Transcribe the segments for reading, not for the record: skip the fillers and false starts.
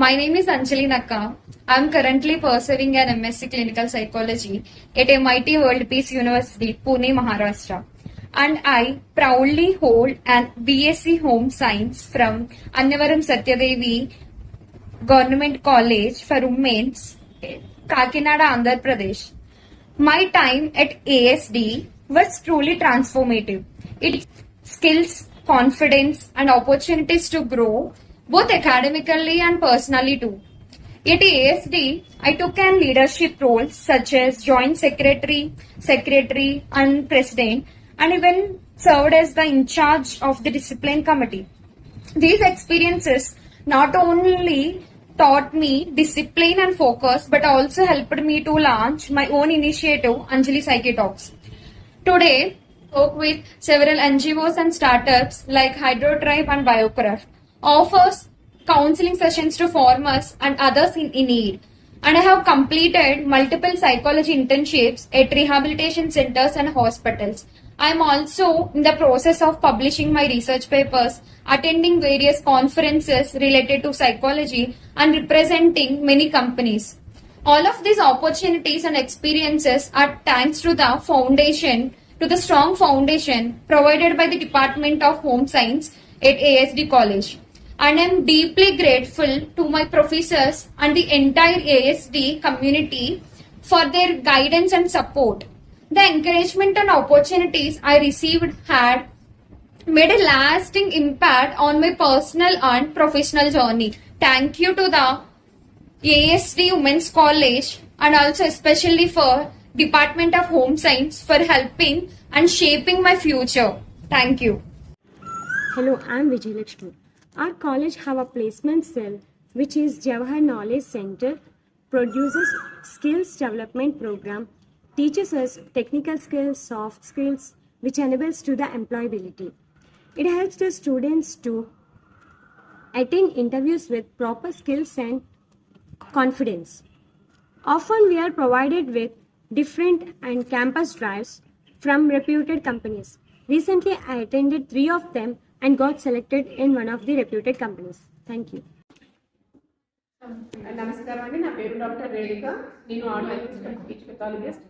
My name is Anjali Nakka. I am currently pursuing an MSc Clinical Psychology at MIT World Peace University, Pune, Maharashtra. And I proudly hold an BSc Home Science from Annavaram Satyadevi Government College for Women's, Kakinada, Andhra Pradesh. My time at ASD was truly transformative. It skills, confidence, and opportunities to grow both academically and personally too. At ASD, I took on leadership roles such as joint secretary, and president, and even served as the in charge of the discipline committee. These experiences not only taught me discipline and focus, but also helped me to launch my own initiative, Anjali Psyche Talks. Today, I work with several NGOs and startups like Hydrotribe and Biocraft, offers counseling sessions to farmers and others in need. And I have completed multiple psychology internships at rehabilitation centers and hospitals. I am also in the process of publishing my research papers, attending various conferences related to psychology, and representing many companies. All of these opportunities and experiences are thanks to the strong foundation provided by the Department of Home Science at ASD College. And I am deeply grateful to my professors and the entire ASD community for their guidance and support. The encouragement and opportunities I received had made a lasting impact on my personal and professional journey. Thank you to the ASD Women's College and also especially for Department of Home Science for helping and shaping my future. Thank you. Hello, I am Vijay Lakshmi. Our college have a placement cell which is Jawahar Knowledge Center, produces skills development program, teaches us technical skills, soft skills, which enables to the employability. It helps the students to attend interviews with proper skills and confidence. Often we are provided with different and campus drives from reputed companies. Recently, I attended 3 of them and got selected in one of the reputed companies. Thank you. నమస్కారం అండి. నా పేరు doctor Renuka. నేను organic speech pathologist.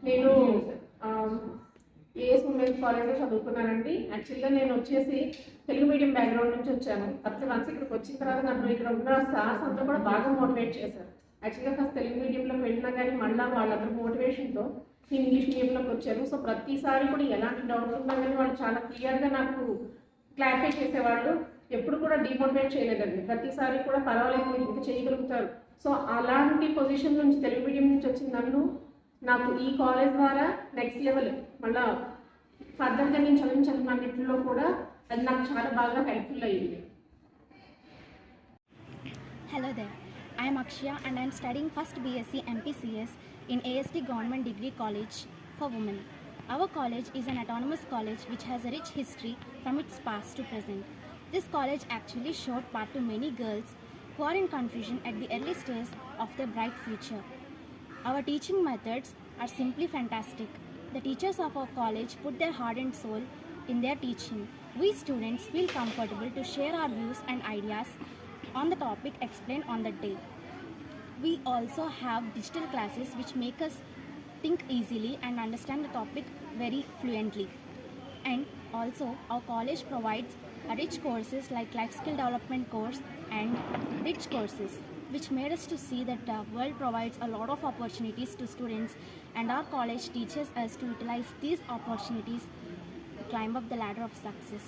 నేను as women's కాలేజ్లో చదువుకున్నానండి. యాక్చువల్గా నేను వచ్చేసి తెలుగు మీడియం బ్యాక్గ్రౌండ్ నుంచి వచ్చాను. అప్పుడు వన్స్ ఇక్కడికి వచ్చిన తర్వాత నన్ను ఇక్కడ ఉన్న స్టార్స్ అంతా కూడా బాగా మోటివేట్ చేశారు. యాక్చువల్గా ఫస్ట్ తెలుగు మీడియంలోకి వెళ్ళినా కానీ మళ్ళీ వాళ్ళందరూ మోటివేషన్తో ఇంగ్లీష్ మీడియంలోకి వచ్చాను. సో ప్రతిసారి కూడా ఎలాంటి డౌట్స్ ఉన్నా కానీ వాళ్ళు చాలా క్లియర్గా నాకు క్లారిఫై చేసేవాళ్ళు. ఎప్పుడు కూడా డిమోటివేట్ చేయలేదండి. ప్రతిసారి కూడా పర్వాలేదు, మీరు ఇంకా చేయగలుగుతారు. సో అలాంటి పొజిషన్ నుంచి తెలుగు మీడియం నుంచి వచ్చిన నన్ను నాకు ఈ కాలేజ్ ద్వారా నెక్స్ట్ లెవెల్ మళ్ళీ ఫర్దర్గా నేను చదివించాలన్నింటిలో కూడా అది నాకు చాలా బాగా హెల్ప్ఫుల్ అయ్యింది. Hello there, I am Akshya and I am studying first BSc MPCS in ASD Government Degree College for Women. Our college is an autonomous college which has a rich history from its past to present. This college actually showed path to many girls who are in confusion at the early stage of their bright future. Our teaching methods are simply fantastic. The teachers of our college put their heart and soul in their teaching. We students feel comfortable to share our views and ideas on the topic explained on the day. We also have digital classes which make us think easily and understand the topic very fluently. And also our college provides rich courses like life skill development course and rich courses which made us to see that the world provides a lot of opportunities to students, and our college teaches us to utilize these opportunities to climb up the ladder of success.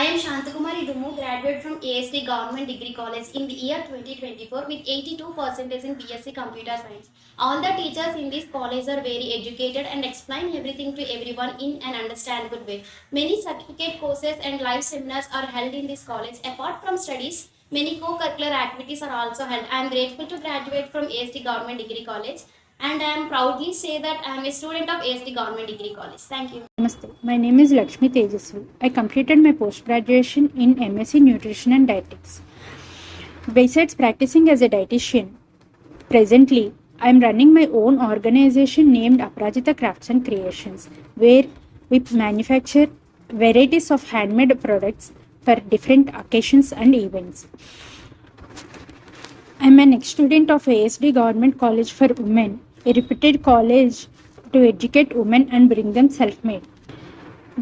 I am Shantakumari Dumu, graduate from ASD Government Degree College in the year 2024 with 82% in BSc Computer Science. All the teachers in this college are very educated and explain everything to everyone in an understandable way. Many certificate courses and live seminars are held in this college. Apart from studies, many co-curricular activities are also held. I am grateful to graduate from ASD Government Degree College, and I am proudly say that I am a student of ASD Government Degree College. Thank you. Namaste. My name is Lakshmi Tejasvi. I completed my post-graduation in MSc Nutrition and Dietetics. Besides practicing as a dietitian, presently I am running my own organization named Aparajita Crafts and Creations, where we manufacture varieties of handmade products for different occasions and events. I am an ex-student of ASD Government College for Women, a reputed college to educate women and bring them self-made.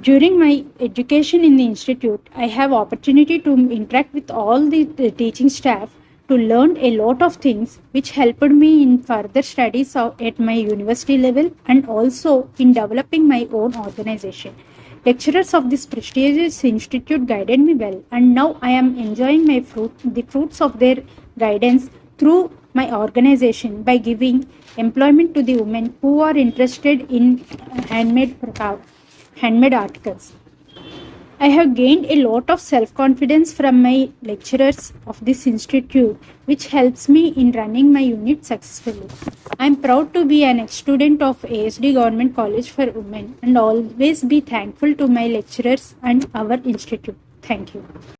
During my education in the institute, I have opportunity to interact with all the teaching staff to learn a lot of things which helped me in further studies at my university level and also in developing my own organization. Lecturers of this prestigious institute guided me well, and now I am enjoying the fruits of their guidance through my organization by giving employment to the women who are interested in handmade articles. I have gained a lot of self-confidence from my lecturers of this institute, which helps me in running my unit successfully. I am proud to be an ex-student of ASD Government College for Women and always be thankful to my lecturers and our institute. Thank you.